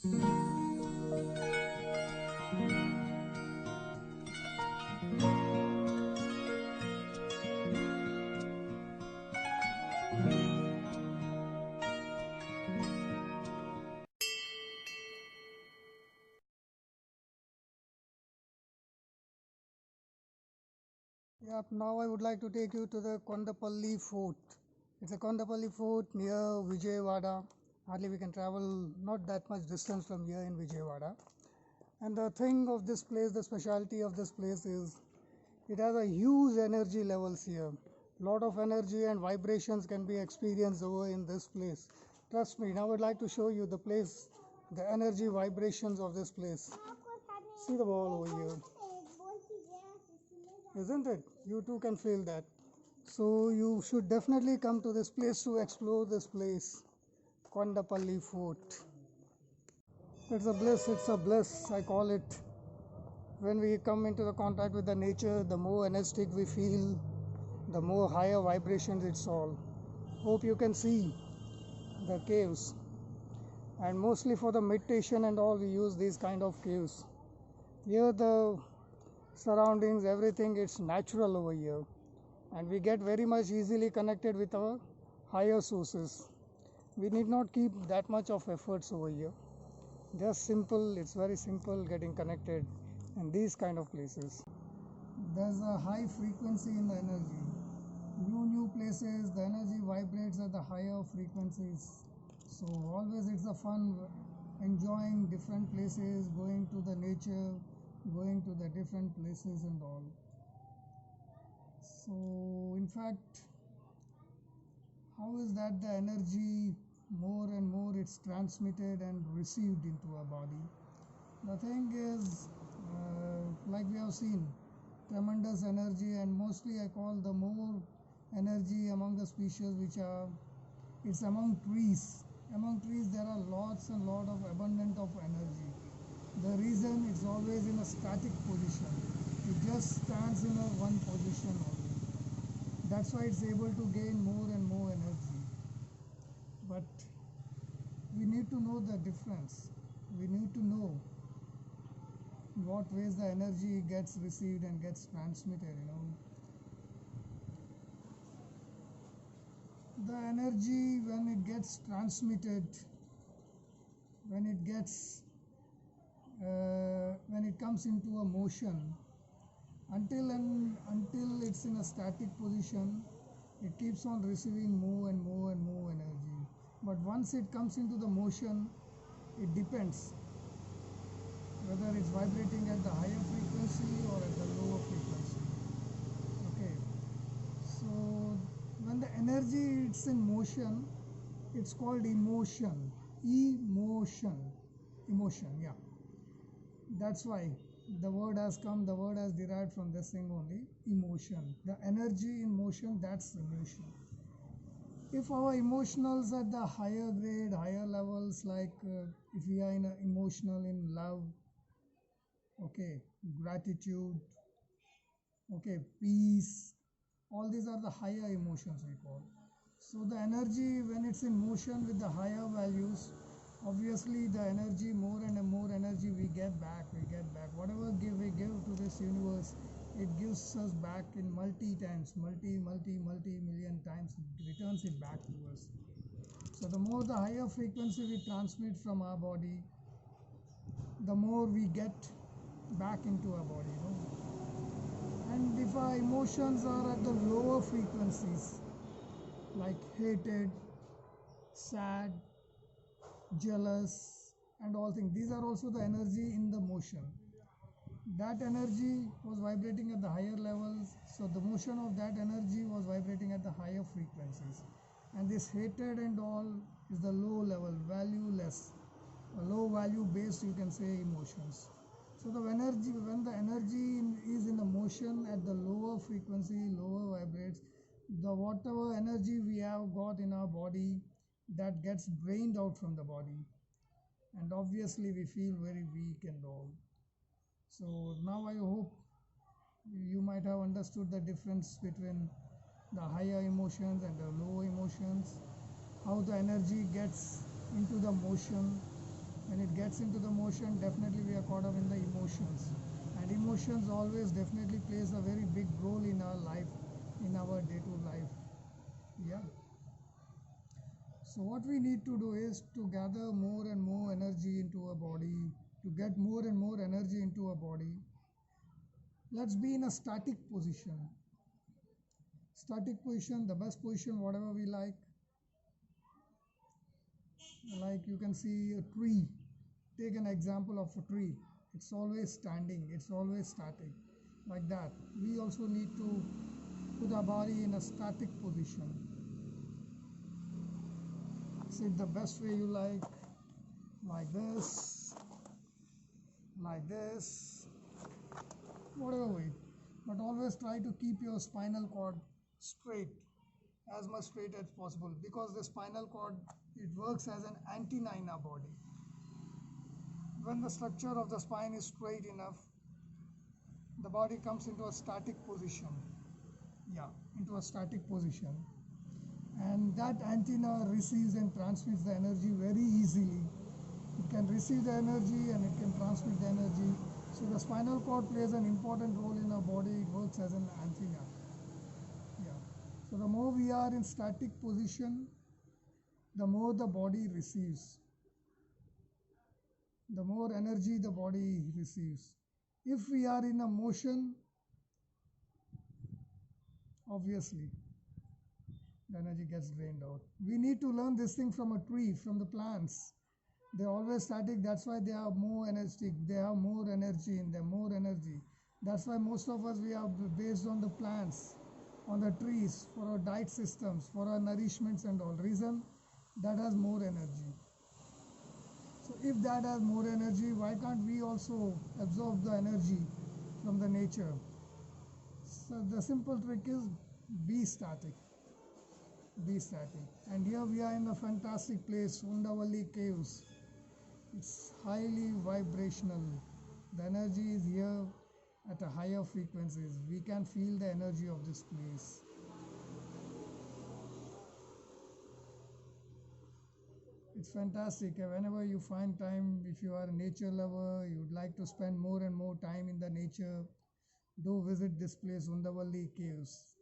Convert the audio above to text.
Yep, now I would like to take you to the Kondapalli Fort. It's a Kondapalli Fort near Vijayawada. Hardly we can travel not that much distance from here in Vijayawada. And the thing of this place, the specialty of this place is it has a huge energy levels here. Lot of energy and vibrations can be experienced over in this place. Trust me, now I would like to show you the place, the energy vibrations of this place. See the wall over here. Isn't it? You too can feel that. So you should definitely come to this place to explore this place, Kondapalli Fort. It's a bliss, I call it. When we come into the contact with the nature, the more energetic we feel, the more higher vibrations it's all. Hope you can see the caves. And mostly for the meditation and all, we use these kind of caves. Here the surroundings, everything, it's natural over here. And we get very much easily connected with our higher sources. We need not keep that much of efforts over here. Just simple, it's very simple getting connected in these kind of places. There's a high frequency in the energy. New places, the energy vibrates at the higher frequencies. So always it's a fun enjoying different places, going to the nature, going to the different places and all. So in fact, how is that the energy more and more it's transmitted and received into our body? The thing is, like we have seen, tremendous energy, and mostly I call the more energy among the species which are, it's among trees. Among trees there are lots and lot of abundant of energy. The reason it's always in a static position. It just stands in a one position only. That's why it's able to gain more and more energy. But we need to know the difference. We need to know in what ways the energy gets received and gets transmitted, The energy when it gets transmitted, when it gets when it comes into a motion, until it's in a static position, it keeps on receiving more and more and more energy. But once it comes into the motion, it depends whether it's vibrating at the higher frequency or at the lower frequency. Okay, so when the energy is in motion, it's called emotion. Emotion, yeah. That's why the word has derived from this thing only, emotion. The energy in motion, that's emotion. If our emotionals at the higher grade, higher levels, like if we are emotional in love, okay, gratitude, okay, peace, all these are the higher emotions we call. So the energy when it's in motion with the higher values, obviously the energy, more and more energy we get back. Whatever we give to this universe, it gives us back in multi times, multi million times, it returns it back to us. So the more the higher frequency we transmit from our body, the more we get back into our body, And if our emotions are at the lower frequencies, like hated, sad, jealous, and all things, these are also the energy in the motion. That energy was vibrating at the higher levels, so the motion of that energy was vibrating at the higher frequencies. And this hatred and all is the low level, valueless, a low value based, you can say, emotions. So when the energy is in the motion at the lower frequency, lower vibrates, the whatever energy we have got in our body, that gets drained out from the body, and obviously we feel very weak and all. So now I hope you might have understood the difference between the higher emotions and the lower emotions, how the energy gets into the motion, When it gets into the motion, definitely we are caught up in the emotions. And emotions always definitely plays a very big role in our life, in our day-to life. Yeah. So what we need to do is to gather more and more energy into our body, to get more and more energy into our body. Let's be in a static position. Static position, the best position, whatever we like. Like you can see a tree. Take an example of a tree. It's always standing, it's always static. Like that. We also need to put our body in a static position. Sit the best way you like this, whatever way. But always try to keep your spinal cord straight, as much straight as possible, because the spinal cord, it works as an antenna in our body. When the structure of the spine is straight enough, the body comes into a static position. Yeah, into a static position. And that antenna receives and transmits the energy very easily. It can receive the energy and it can transmit the energy. So the spinal cord plays an important role in our body. It works as an antenna. Yeah. So the more we are in static position, the more the body receives. The more energy the body receives. If we are in a motion, obviously the energy gets drained out. We need to learn this thing from a tree, from the plants. They're always static, that's why they are more energetic, they have more energy in them, more energy. That's why most of us, we are based on the plants, on the trees, for our diet systems, for our nourishments and all. Reason, that has more energy. So if that has more energy, why can't we also absorb the energy from the nature? So the simple trick is be static. Be static. And here we are in a fantastic place, Undavalli Caves. It's highly vibrational. The energy is here at a higher frequencies. We can feel the energy of this place. It's fantastic. Whenever you find time, if you are a nature lover, you would like to spend more and more time in the nature, do visit this place, Undavalli Caves.